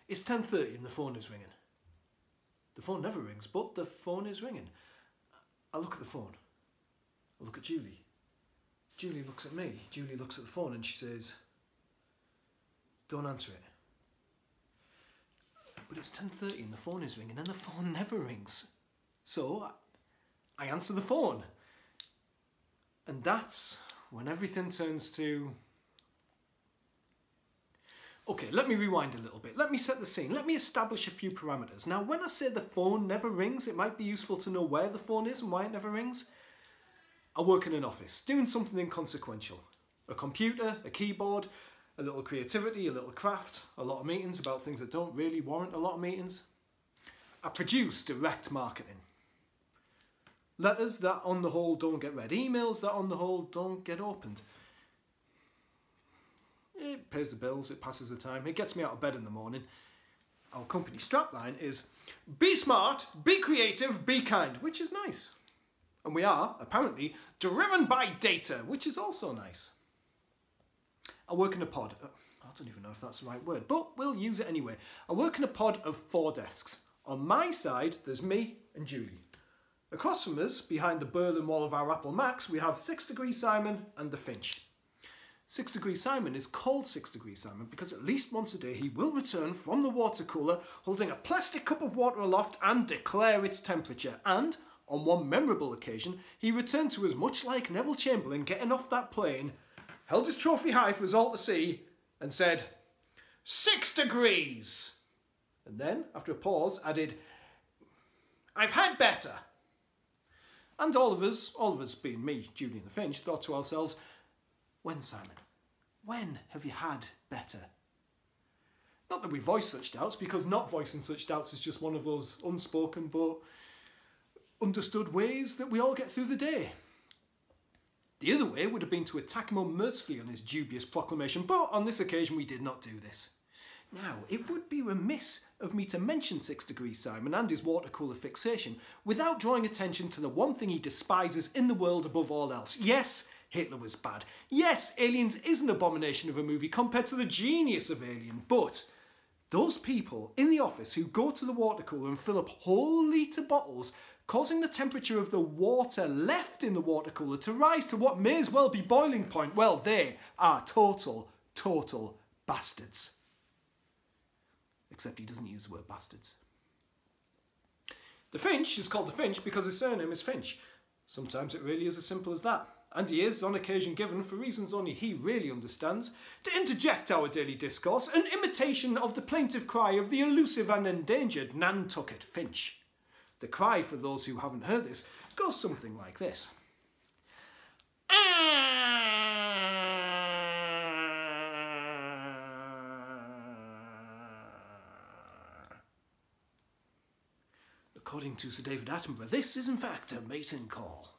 It's 10:30 and the phone is ringing. The phone never rings, but the phone is ringing. I look at the phone. I look at Julie. Julie looks at me. Julie looks at the phone and she says, "Don't answer it." But it's 10:30 and the phone is ringing and the phone never rings. So I answer the phone. And that's when everything turns to... Okay, let me rewind a little bit. Let me set the scene. Let me establish a few parameters. Now, when I say the phone never rings, it might be useful to know where the phone is and why it never rings. I work in an office, doing something inconsequential. A computer, a keyboard, a little creativity, a little craft, a lot of meetings about things that don't really warrant a lot of meetings. I produce direct marketing. Letters that on the whole don't get read. Emails that on the whole don't get opened. It pays the bills, it passes the time, it gets me out of bed in the morning. Our company strapline is, be smart, be creative, be kind, which is nice. And we are, apparently, driven by data, which is also nice. I work in a pod. I don't even know if that's the right word, but we'll use it anyway. I work in a pod of 4 desks. On my side, there's me and Julie. Across from us, behind the Berlin Wall of our Apple Macs, we have 6 Degree Simon and the Finch. 6 Degree Simon is called 6 Degree Simon because at least once a day he will return from the water cooler holding a plastic cup of water aloft and declare its temperature. And on one memorable occasion, he returned to us much like Neville Chamberlain getting off that plane, held his trophy high for us all to see, and said, 6 degrees! And then, after a pause, added, I've had better. And all of us being me, Julie and the Finch, thought to ourselves, when, Simon? When have you had better? Not that we voice such doubts, because not voicing such doubts is just one of those unspoken but understood ways that we all get through the day. The other way would have been to attack him unmercifully on his dubious proclamation, but on this occasion we did not do this. Now, it would be remiss of me to mention 6 Degree Simon and his water cooler fixation without drawing attention to the one thing he despises in the world above all else. Yes, Hitler was bad. Yes, Aliens is an abomination of a movie compared to the genius of Alien, but those people in the office who go to the water cooler and fill up whole litre bottles, causing the temperature of the water left in the water cooler to rise to what may as well be boiling point, well, they are total bastards. Except he doesn't use the word bastards. The Finch is called the Finch because his surname is Finch. Sometimes it really is as simple as that. And he is, on occasion given, for reasons only he really understands, to interject our daily discourse, an imitation of the plaintive cry of the elusive and endangered Nantucket Finch. The cry, for those who haven't heard this, goes something like this. According to Sir David Attenborough, this is in fact a mating call.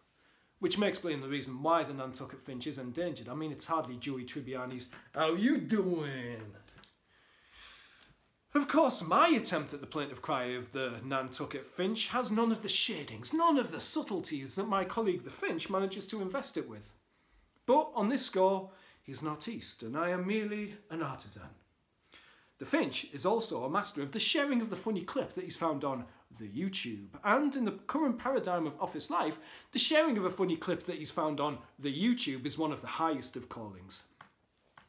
Which may explain the reason why the Nantucket Finch is endangered. I mean, it's hardly Joey Tribbiani's, "How you doing?" Of course, my attempt at the plaintive cry of the Nantucket Finch has none of the shadings, none of the subtleties that my colleague the Finch manages to invest it with. But on this score, he's an artiste, and I am merely an artisan. The Finch is also a master of the sharing of the funny clip that he's found on the YouTube. And in the current paradigm of office life, the sharing of a funny clip that he's found on the YouTube is one of the highest of callings.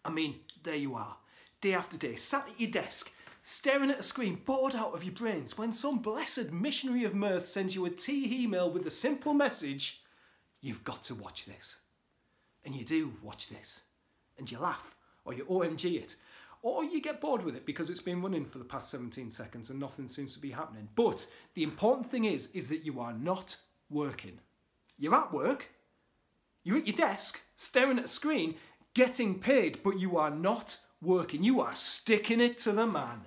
I mean, there you are, day after day, sat at your desk, staring at a screen, bored out of your brains, when some blessed missionary of mirth sends you a email with the simple message, you've got to watch this. And you do watch this. And you laugh, or you OMG it. Or you get bored with it because it's been running for the past 17 seconds and nothing seems to be happening. But the important thing is that you are not working. You're at work, you're at your desk, staring at a screen, getting paid, but you are not working. You are sticking it to the man.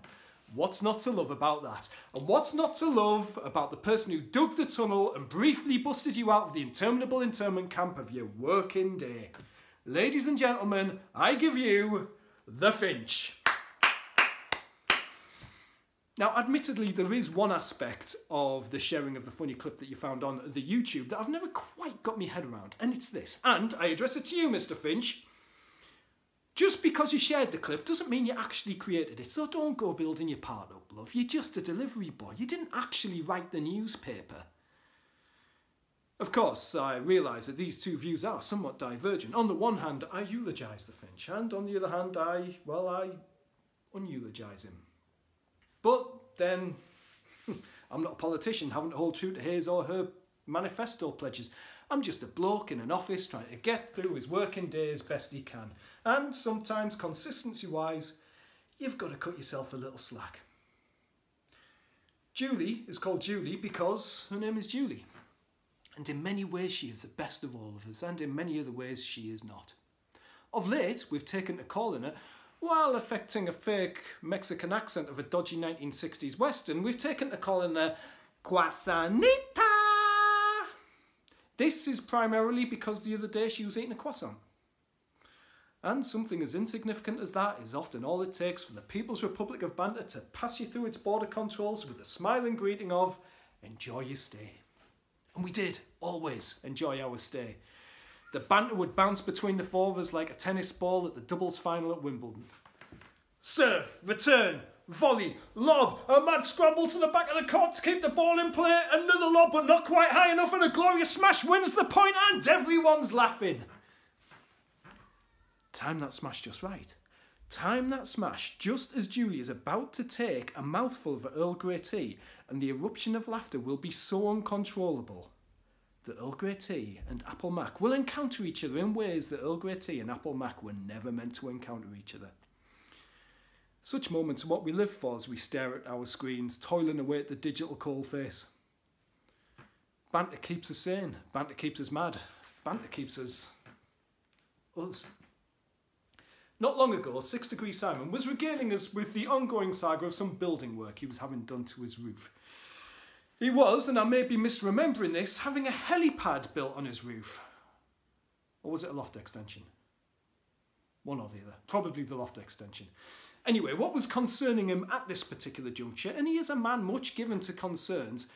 What's not to love about that? And what's not to love about the person who dug the tunnel and briefly busted you out of the interminable internment camp of your working day? Ladies and gentlemen, I give you the Finch. Now, admittedly, there is one aspect of the sharing of the funny clip that you found on the YouTube that I've never quite got my head around, and it's this. And I address it to you, Mr. Finch. Just because you shared the clip doesn't mean you actually created it, so don't go building your part up, love. You're just a delivery boy. You didn't actually write the newspaper. Of course, I realise that these two views are somewhat divergent. On the one hand, I eulogise the Finch, and on the other hand, I uneulogise him. But then, I'm not a politician having to hold true to his or her manifesto pledges. I'm just a bloke in an office trying to get through his working day as best he can. And sometimes, consistency-wise, you've got to cut yourself a little slack. Julie is called Julie because her name is Julie. And in many ways she is the best of all of us, and in many other ways she is not. Of late, we've taken to calling her, while affecting a fake Mexican accent of a dodgy 1960s Western, we've taken to calling her Croissantita. This is primarily because the other day she was eating a croissant. And something as insignificant as that is often all it takes for the People's Republic of Banter to pass you through its border controls with a smiling greeting of, enjoy your stay. And we did, always, enjoy our stay. The banter would bounce between the four of us like a tennis ball at the doubles final at Wimbledon. Serve, return, volley, lob, a mad scramble to the back of the court to keep the ball in play, another lob but not quite high enough, and a glorious smash wins the point, and everyone's laughing. Time that smash just right. Time that smash just as Julie is about to take a mouthful of Earl Grey tea, and the eruption of laughter will be so uncontrollable that Earl Grey tea and Apple Mac will encounter each other in ways that Earl Grey tea and Apple Mac were never meant to encounter each other. Such moments are what we live for as we stare at our screens, toiling away at the digital coalface. Banter keeps us sane, banter keeps us mad, banter keeps us. Not long ago, 6 Degree Simon was regaling us with the ongoing saga of some building work he was having done to his roof. He was, and I may be misremembering this, having a helipad built on his roof. Or was it a loft extension? One or the other. Probably the loft extension. Anyway, what was concerning him at this particular juncture, and he is a man much given to concerns,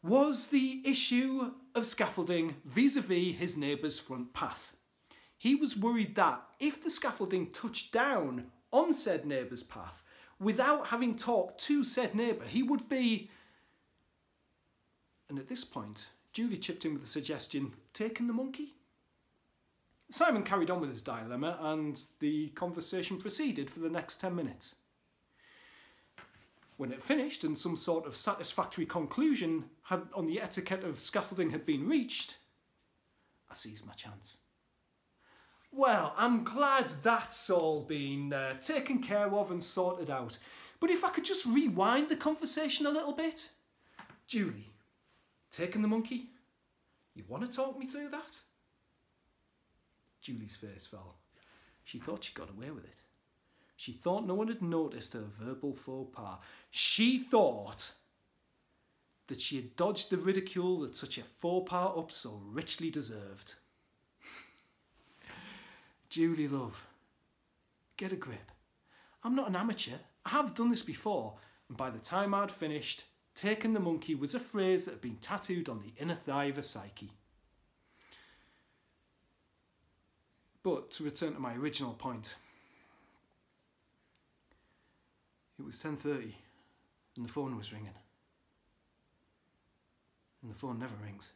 was the issue of scaffolding vis-a-vis his neighbour's front path. He was worried that if the scaffolding touched down on said neighbour's path, without having talked to said neighbour, he would be... And at this point, Julie chipped in with the suggestion, taking the monkey? Simon carried on with his dilemma, and the conversation proceeded for the next 10 minutes. When it finished and some sort of satisfactory conclusion on the etiquette of scaffolding had been reached, I seized my chance. Well, I'm glad that's all been taken care of and sorted out. But if I could just rewind the conversation a little bit. Julie, taking the monkey? You want to talk me through that? Julie's face fell. She thought she got away with it. She thought no one had noticed her verbal faux pas. She thought that she had dodged the ridicule that such a faux pas up so richly deserved. Julie, love, get a grip. I'm not an amateur. I have done this before, and by the time I'd finished, taking the monkey was a phrase that had been tattooed on the inner thigh of a psyche. But to return to my original point, it was 10:30 and the phone was ringing. And the phone never rings.